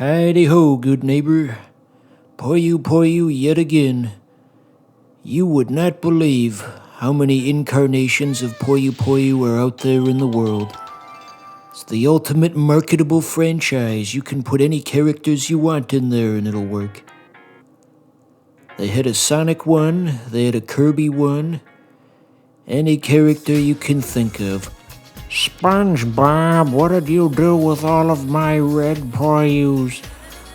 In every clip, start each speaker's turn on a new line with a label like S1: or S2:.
S1: Hidey-ho, good neighbor. Puyo yet again. You would not believe how many incarnations of Puyo are out there in the world. It's the ultimate marketable franchise. You can put any characters you want in there and it'll work. They had a Sonic one, they had a Kirby one, any character you can think of.
S2: SpongeBob, what did you do with all of my red Poyos?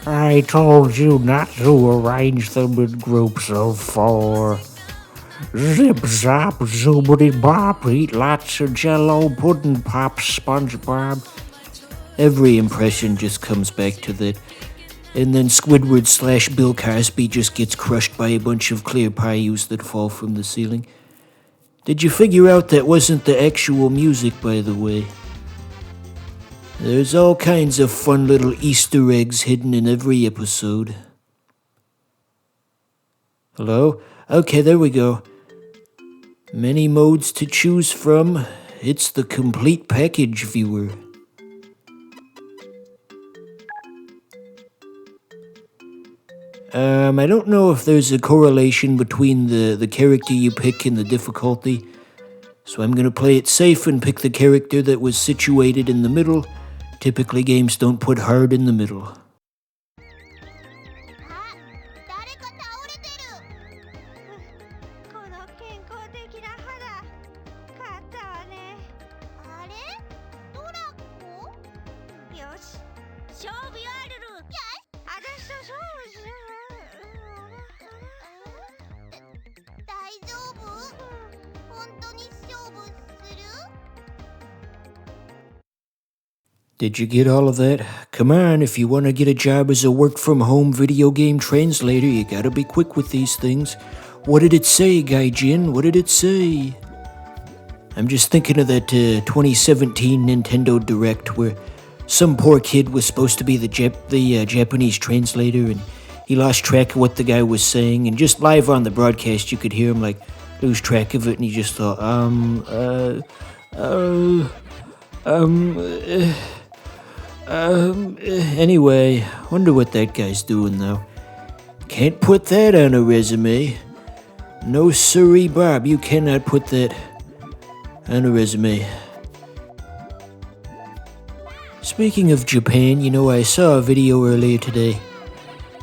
S2: I told you not to arrange them in groups of 4. Zip zap zoobity bop, eat lots of jello pudding pops, SpongeBob.
S1: Every impression just comes back to that. And then Squidward / Bill Cosby just gets crushed by a bunch of clear Poyos that fall from the ceiling. Did you figure out that wasn't the actual music, by the way? There's all kinds of fun little Easter eggs hidden in every episode. Hello? Okay, there we go. Many modes to choose from. It's the complete package, viewer. I don't know if there's a correlation between the character you pick and the difficulty, so I'm gonna play it safe and pick the character that was situated in the middle. Typically games don't put hard in the middle. Did you get all of that? Come on, if you want to get a job as a work-from-home video game translator, you gotta be quick with these things. What did it say, Gaijin? What did it say? I'm just thinking of that 2017 Nintendo Direct where some poor kid was supposed to be the Japanese translator and he lost track of what the guy was saying, and just live on the broadcast you could hear him like lose track of it, and he just thought, anyway, wonder what that guy's doing now. Can't put that on a resume. No siree, Bob, you cannot put that on a resume. Speaking of Japan, I saw a video earlier today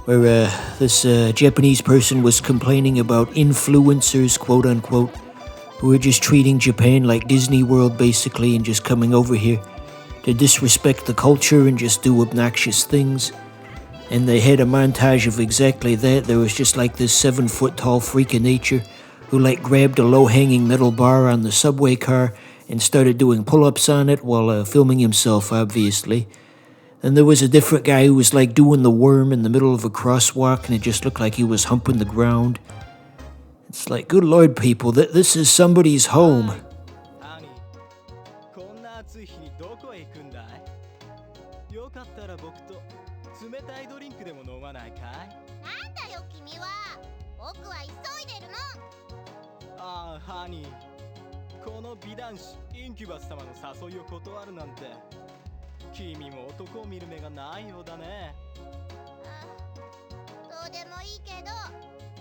S1: where this Japanese person was complaining about influencers, quote unquote, who are just treating Japan like Disney World basically and just coming over here to disrespect the culture and just do obnoxious things. And they had a montage of exactly that. There was just like this 7-foot-tall freak of nature who grabbed a low-hanging metal bar on the subway car and started doing pull-ups on it while filming himself, obviously. And there was a different guy who was doing the worm in the middle of a crosswalk, and it just looked like he was humping the ground. It's like, good lord, people, this is somebody's home.
S3: Honey, この美男子インキュバス様の誘いを断るなんて、君も男を見る目がないようだね。
S4: どうでもいいけど、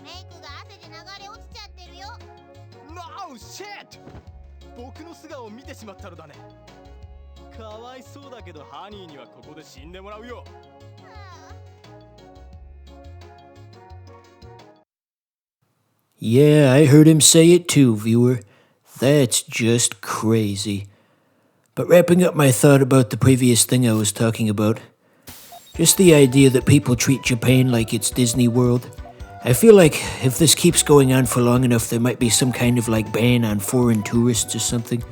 S4: メイクが汗で流れ落ちちゃってるよ。
S3: No shit! 僕の素顔を見てしまったのだね。かわいそうだけどハニーにはここで死んでもらうよ。
S1: Yeah, I heard him say it too, viewer. That's just crazy. But wrapping up my thought about the previous thing I was talking about, just the idea that people treat Japan like it's Disney World. I feel like if this keeps going on for long enough, there might be some kind of ban on foreign tourists or something.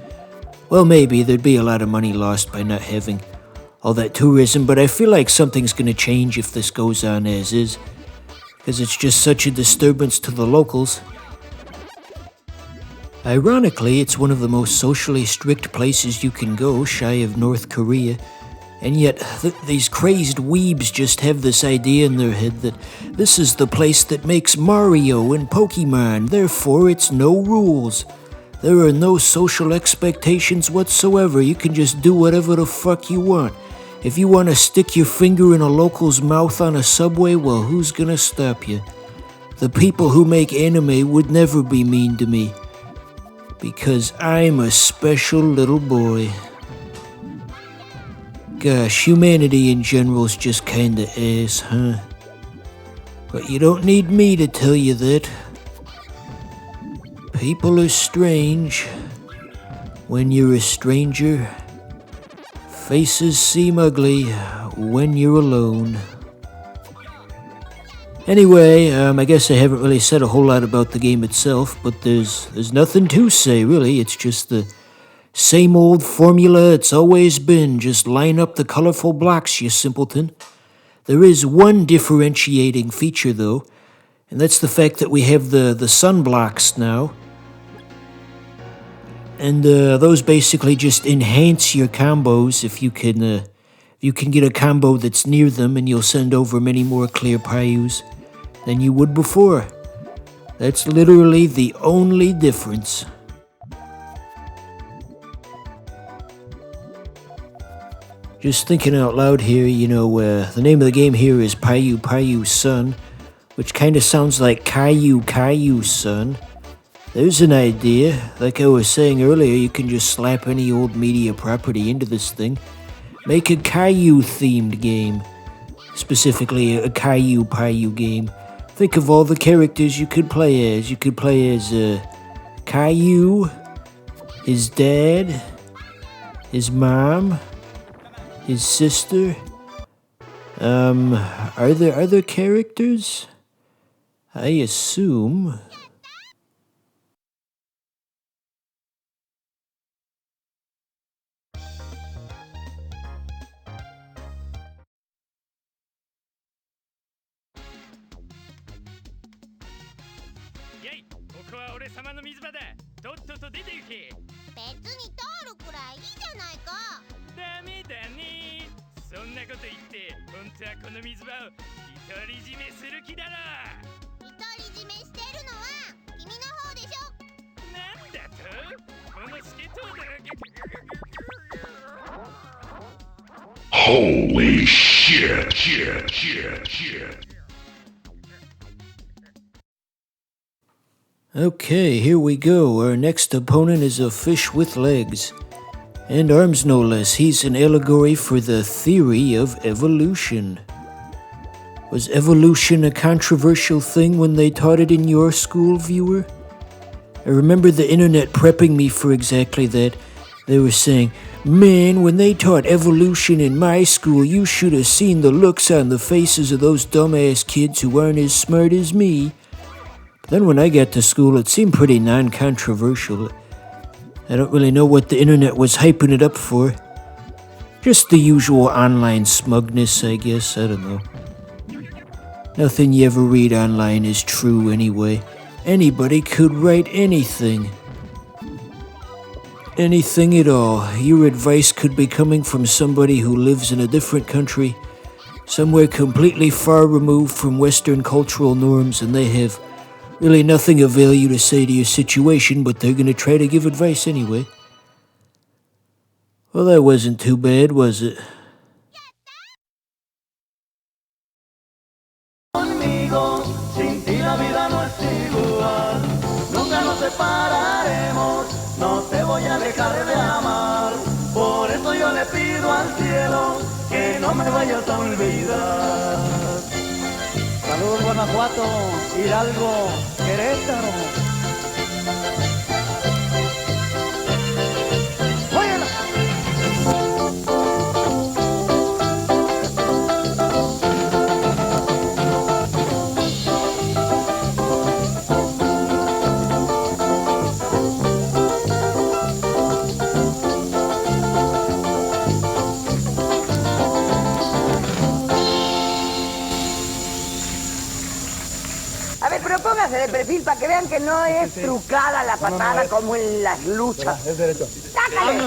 S1: Well, maybe there'd be a lot of money lost by not having all that tourism, but I feel like something's gonna change if this goes on as is, because it's just such a disturbance to the locals. Ironically, it's one of the most socially strict places you can go, shy of North Korea, and yet these crazed weebs just have this idea in their head that this is the place that makes Mario and Pokemon, therefore it's no rules. There are no social expectations whatsoever, you can just do whatever the fuck you want. If you want to stick your finger in a local's mouth on a subway, well, who's gonna stop you? The people who make anime would never be mean to me, because I'm a special little boy. Gosh, humanity in general's just kinda ass, huh? But you don't need me to tell you that. People are strange. When you're a stranger, faces seem ugly when you're alone. Anyway, I guess I haven't really said a whole lot about the game itself, but there's nothing to say, really. It's just the same old formula it's always been. Just line up the colorful blocks, you simpleton. There is one differentiating feature, though, and that's the fact that we have the sun blocks now. And those basically just enhance your combos if you can get a combo that's near them, and you'll send over many more clear Pyus than you would before. That's literally the only difference. Just thinking out loud here, the name of the game here is Puyo Puyo Sun, which kind of sounds like Caillou Sun. There's an idea. Like I was saying earlier, you can just slap any old media property into this thing. Make a Caillou-themed game. Specifically, a Caillou Puyo game. Think of all the characters you could play as. You could play as Caillou, his dad, his mom, his sister. Are there other characters? I assume.
S4: 別に通るくらいいいじゃないか。
S5: ダメだね。そんなこと言って本当はこの水場を独り占めする気だろ。
S4: 独り占めしてるのは君の方でしょ。
S5: なんだと？このスケトウダラ。
S6: Holy shit.
S1: Okay, here we go. Our next opponent is a fish with legs. And arms no less. He's an allegory for the theory of evolution. Was evolution a controversial thing when they taught it in your school, viewer? I remember the internet prepping me for exactly that. They were saying, "Man, when they taught evolution in my school, you should have seen the looks on the faces of those dumbass kids who aren't as smart as me." Then when I got to school, it seemed pretty non-controversial. I don't really know what the internet was hyping it up for. Just the usual online smugness, I guess. I don't know. Nothing you ever read online is true anyway. Anybody could write anything. Anything at all. Your advice could be coming from somebody who lives in a different country, somewhere completely far removed from Western cultural norms, and they have really nothing of value to say to your situation, but they're gonna try to give advice anyway. Well, that wasn't too bad, was it?
S7: Conmigo, sin ti la vida no es igual. Nunca nos separaremos, no te voy a dejar de amar. Por eso yo le pido al cielo que no me vayas a olvidar. Saludos Guanajuato, Hidalgo, Querétaro.
S8: A ver, pero póngase de perfil para que vean que no es trucada la patada como en las luchas.
S7: Es derecho.
S8: ¡Sácale!